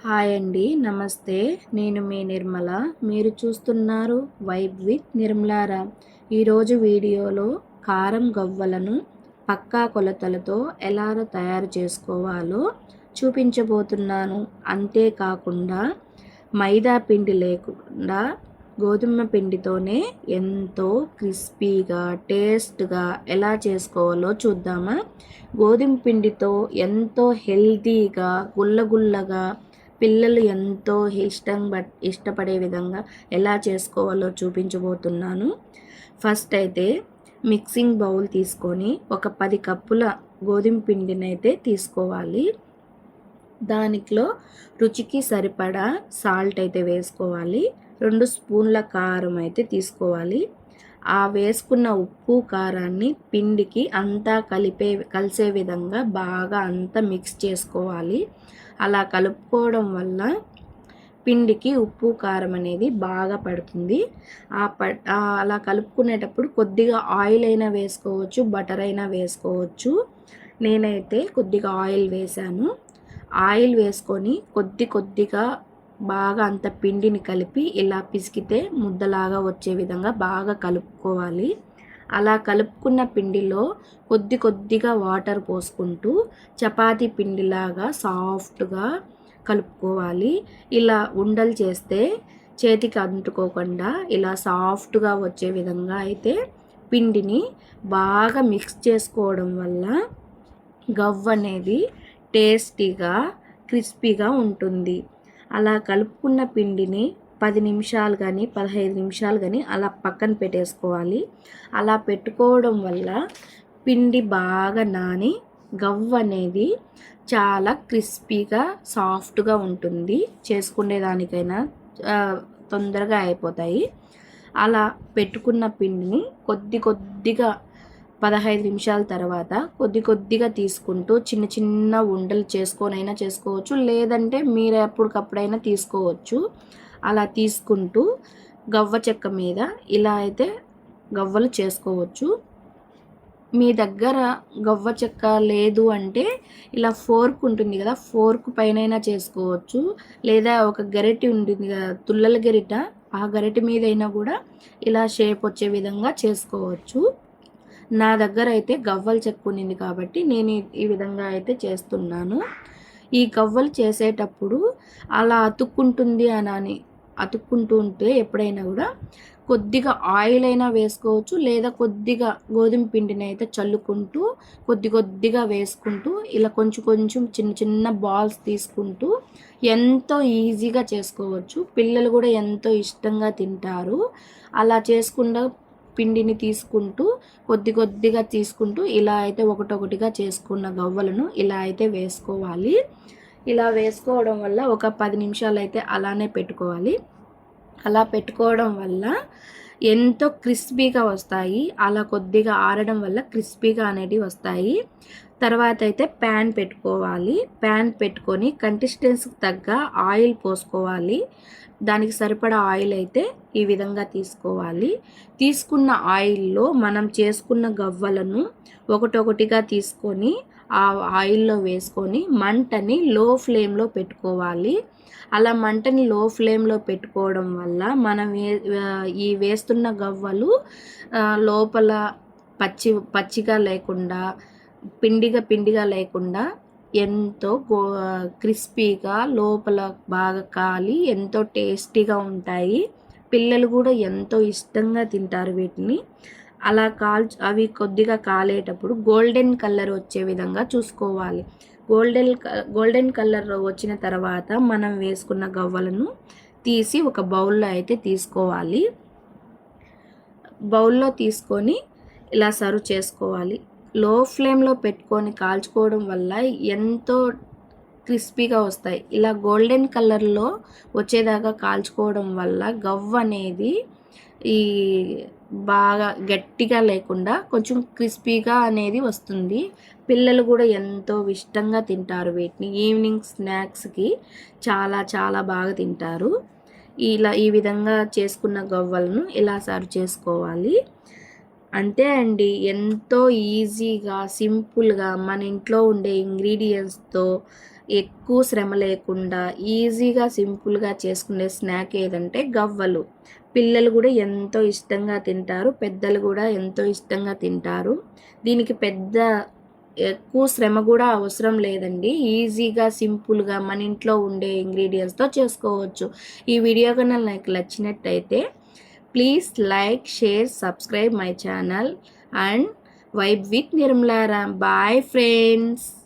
Hi అండి, నమస్తే. నేను మీ నిర్మల. మీరు చూస్తున్నారు వైబ్ విత్ నిర్మలారా. ఈరోజు వీడియోలో కారం గవ్వలను పక్కా కొలతలతో ఎలా తయారు చేసుకోవాలో చూపించబోతున్నాను. అంతేకాకుండా మైదా పిండి లేకుండా గోధుమ పిండితోనే ఎంతో క్రిస్పీగా టేస్ట్గా ఎలా చేసుకోవాలో చూద్దామా. గోధుమ పిండితో ఎంతో హెల్తీగా గుల్లగుల్లగా పిల్లలు ఎంతో ఇష్టపడే విధంగా ఎలా చేసుకోవాలో చూపించబోతున్నాను. ఫస్ట్ అయితే మిక్సింగ్ బౌల్ తీసుకొని ఒక 10 కప్పుల గోధుమ పిండిని అయితే తీసుకోవాలి. దానిలో రుచికి సరిపడా సాల్ట్ అయితే వేసుకోవాలి. 2 స్పూన్ల కారం అయితే తీసుకోవాలి. ఆ వేసుకున్న ఉప్పు కారాన్ని పిండికి అంతా కలిసే విధంగా బాగా అంతా మిక్స్ చేసుకోవాలి. అలా కలుపుకోవడం వల్ల పిండికి ఉప్పు కారం అనేది బాగా పడుతుంది. అలా కలుపుకునేటప్పుడు కొద్దిగా ఆయిల్ అయినా వేసుకోవచ్చు, బటర్ అయినా వేసుకోవచ్చు. నేనైతే కొద్దిగా ఆయిల్ వేసాను. ఆయిల్ వేసుకొని కొద్దిగా బాగా అంత పిండిని కలిపి ఇలా పిసికితే ముద్దలాగా వచ్చే విధంగా బాగా కలుపుకోవాలి. అలా కలుపుకున్న పిండిలో కొద్దిగా వాటర్ పోసుకుంటూ చపాతీ పిండిలాగా సాఫ్ట్గా కలుపుకోవాలి. ఇలా ఉండలు చేస్తే చేతికి అంటుకోకుండా ఇలా సాఫ్ట్గా వచ్చే విధంగా అయితే పిండిని బాగా మిక్స్ చేసుకోవడం వల్ల గవ్వ అనేది టేస్టీగా క్రిస్పీగా ఉంటుంది. అలా కలుపుకున్న పిండిని 10 నిమిషాలు కానీ 15 నిమిషాలు కానీ అలా పక్కన పెట్టేసుకోవాలి. అలా పెట్టుకోవడం వల్ల పిండి బాగా నాని గవ్వ అనేది చాలా క్రిస్పీగా సాఫ్ట్గా ఉంటుంది. చేసుకునే దానికైనా తొందరగా అయిపోతాయి. అలా పెట్టుకున్న పిండిని కొద్దిగా 15 నిమిషాల తర్వాత కొద్దిగా తీసుకుంటూ చిన్న ఉండలు చేసుకొనైనా చేసుకోవచ్చు, లేదంటే మీరు ఎప్పటికప్పుడైనా తీసుకోవచ్చు. అలా తీసుకుంటూ గవ్వ చెక్క మీద ఇలా అయితే గవ్వలు చేసుకోవచ్చు. మీ దగ్గర గవ్వ చెక్క లేదు అంటే ఇలా ఫోర్క్ ఉంటుంది కదా, ఫోర్క్ పైనైనా చేసుకోవచ్చు, లేదా ఒక గరిటె ఉంటుంది కదా, తుల్లల గరిట, ఆ గరిటె మీదైనా కూడా ఇలా షేప్ వచ్చే విధంగా చేసుకోవచ్చు. నా దగ్గర అయితే గవ్వలు చెక్క ఉన్నింది కాబట్టి నేను ఈ విధంగా అయితే చేస్తున్నాను. ఈ గవ్వలు చేసేటప్పుడు అలా అతుక్కుంటూ ఉంటే ఎప్పుడైనా కూడా కొద్దిగా ఆయిల్ అయినా వేసుకోవచ్చు, లేదా కొద్దిగా గోధుమ పిండిని అయితే చల్లుకుంటూ కొద్దిగా వేసుకుంటూ ఇలా కొంచెం చిన్న బాల్స్ తీసుకుంటూ ఎంతో ఈజీగా చేసుకోవచ్చు. పిల్లలు కూడా ఎంతో ఇష్టంగా తింటారు. అలా చేసుకుండా పిండిని తీసుకుంటూ కొద్దిగా తీసుకుంటూ ఇలా అయితే ఒకటొకటిగా చేసుకున్న గవ్వలను ఇలా అయితే వేసుకోవాలి. ఇలా వేసుకోవడం వల్ల ఒక 10 నిమిషాలు అయితే అలానే పెట్టుకోవాలి. అలా పెట్టుకోవడం వల్ల ఎంతో క్రిస్పీగా వస్తాయి. అలా కొద్దిగా ఆరడం వల్ల క్రిస్పీగా అనేవి వస్తాయి. తర్వాత అయితే ప్యాన్ పెట్టుకోవాలి. ప్యాన్ పెట్టుకొని కన్సిస్టెన్సీకి తగ్గ ఆయిల్ పోసుకోవాలి. దానికి సరిపడా ఆయిల్ అయితే ఈ విధంగా తీసుకోవాలి. తీసుకున్న ఆయిల్లో మనం చేసుకున్న గవ్వలను ఒకటొకటిగా తీసుకొని ఆ ఆయిల్లో వేసుకొని మంటని లో ఫ్లేమ్లో పెట్టుకోవాలి. అలా మంటని లో ఫ్లేమ్లో పెట్టుకోవడం వల్ల మనం ఈ వేస్తున్న గవ్వలు లోపల పచ్చిగా లేకుండా పిండిగా లేకుండా ఎంతో క్రిస్పీగా లోపల బాగా కాలి ఎంతో టేస్టీగా ఉంటాయి. పిల్లలు కూడా ఎంతో ఇష్టంగా తింటారు వీటిని. అలా అవి కొద్దిగా కాలేటప్పుడు గోల్డెన్ కలర్ వచ్చే విధంగా చూసుకోవాలి. గోల్డెన్ కలర్ వచ్చిన తర్వాత మనం వేసుకున్న గవ్వలను తీసి ఒక బౌల్లో అయితే తీసుకోవాలి. బౌల్లో తీసుకొని ఇలా సర్వ్ చేసుకోవాలి. లో ఫ్లేమ్లో పెట్టుకొని కాల్చుకోవడం వల్ల ఎంతో క్రిస్పీగా వస్తాయి. ఇలా గోల్డెన్ కలర్లో వచ్చేదాకా కాల్చుకోవడం వల్ల గవ్వ అనేది ఈ బాగా గట్టిగా లేకుండా కొంచెం క్రిస్పీగా అనేది వస్తుంది. పిల్లలు కూడా ఎంతో ఇష్టంగా తింటారు వీటిని. ఈవినింగ్ స్నాక్స్కి చాలా బాగా తింటారు. ఈ విధంగా చేసుకున్న గవ్వలను ఇలా సర్వ్ చేసుకోవాలి. అంతే అండి, ఎంతో ఈజీగా సింపుల్గా మన ఇంట్లో ఉండే ఇంగ్రీడియంట్స్తో ఎక్కువ శ్రమ లేకుండా ఈజీగా సింపుల్గా చేసుకునే స్నాక్ ఏదంటే గవ్వలు. పిల్లలు కూడా ఎంతో ఇష్టంగా తింటారు, పెద్దలు కూడా ఎంతో ఇష్టంగా తింటారు. దీనికి పెద్ద ఎక్కువ శ్రమ కూడా అవసరం లేదండి. ఈజీగా సింపుల్గా మన ఇంట్లో ఉండే ఇంగ్రీడియంట్స్తో చేసుకోవచ్చు. ఈ వీడియో కన్నా నాకు నచ్చినట్టయితే please like, share, subscribe my channel and vibe with నిర్మలారా. Bye friends.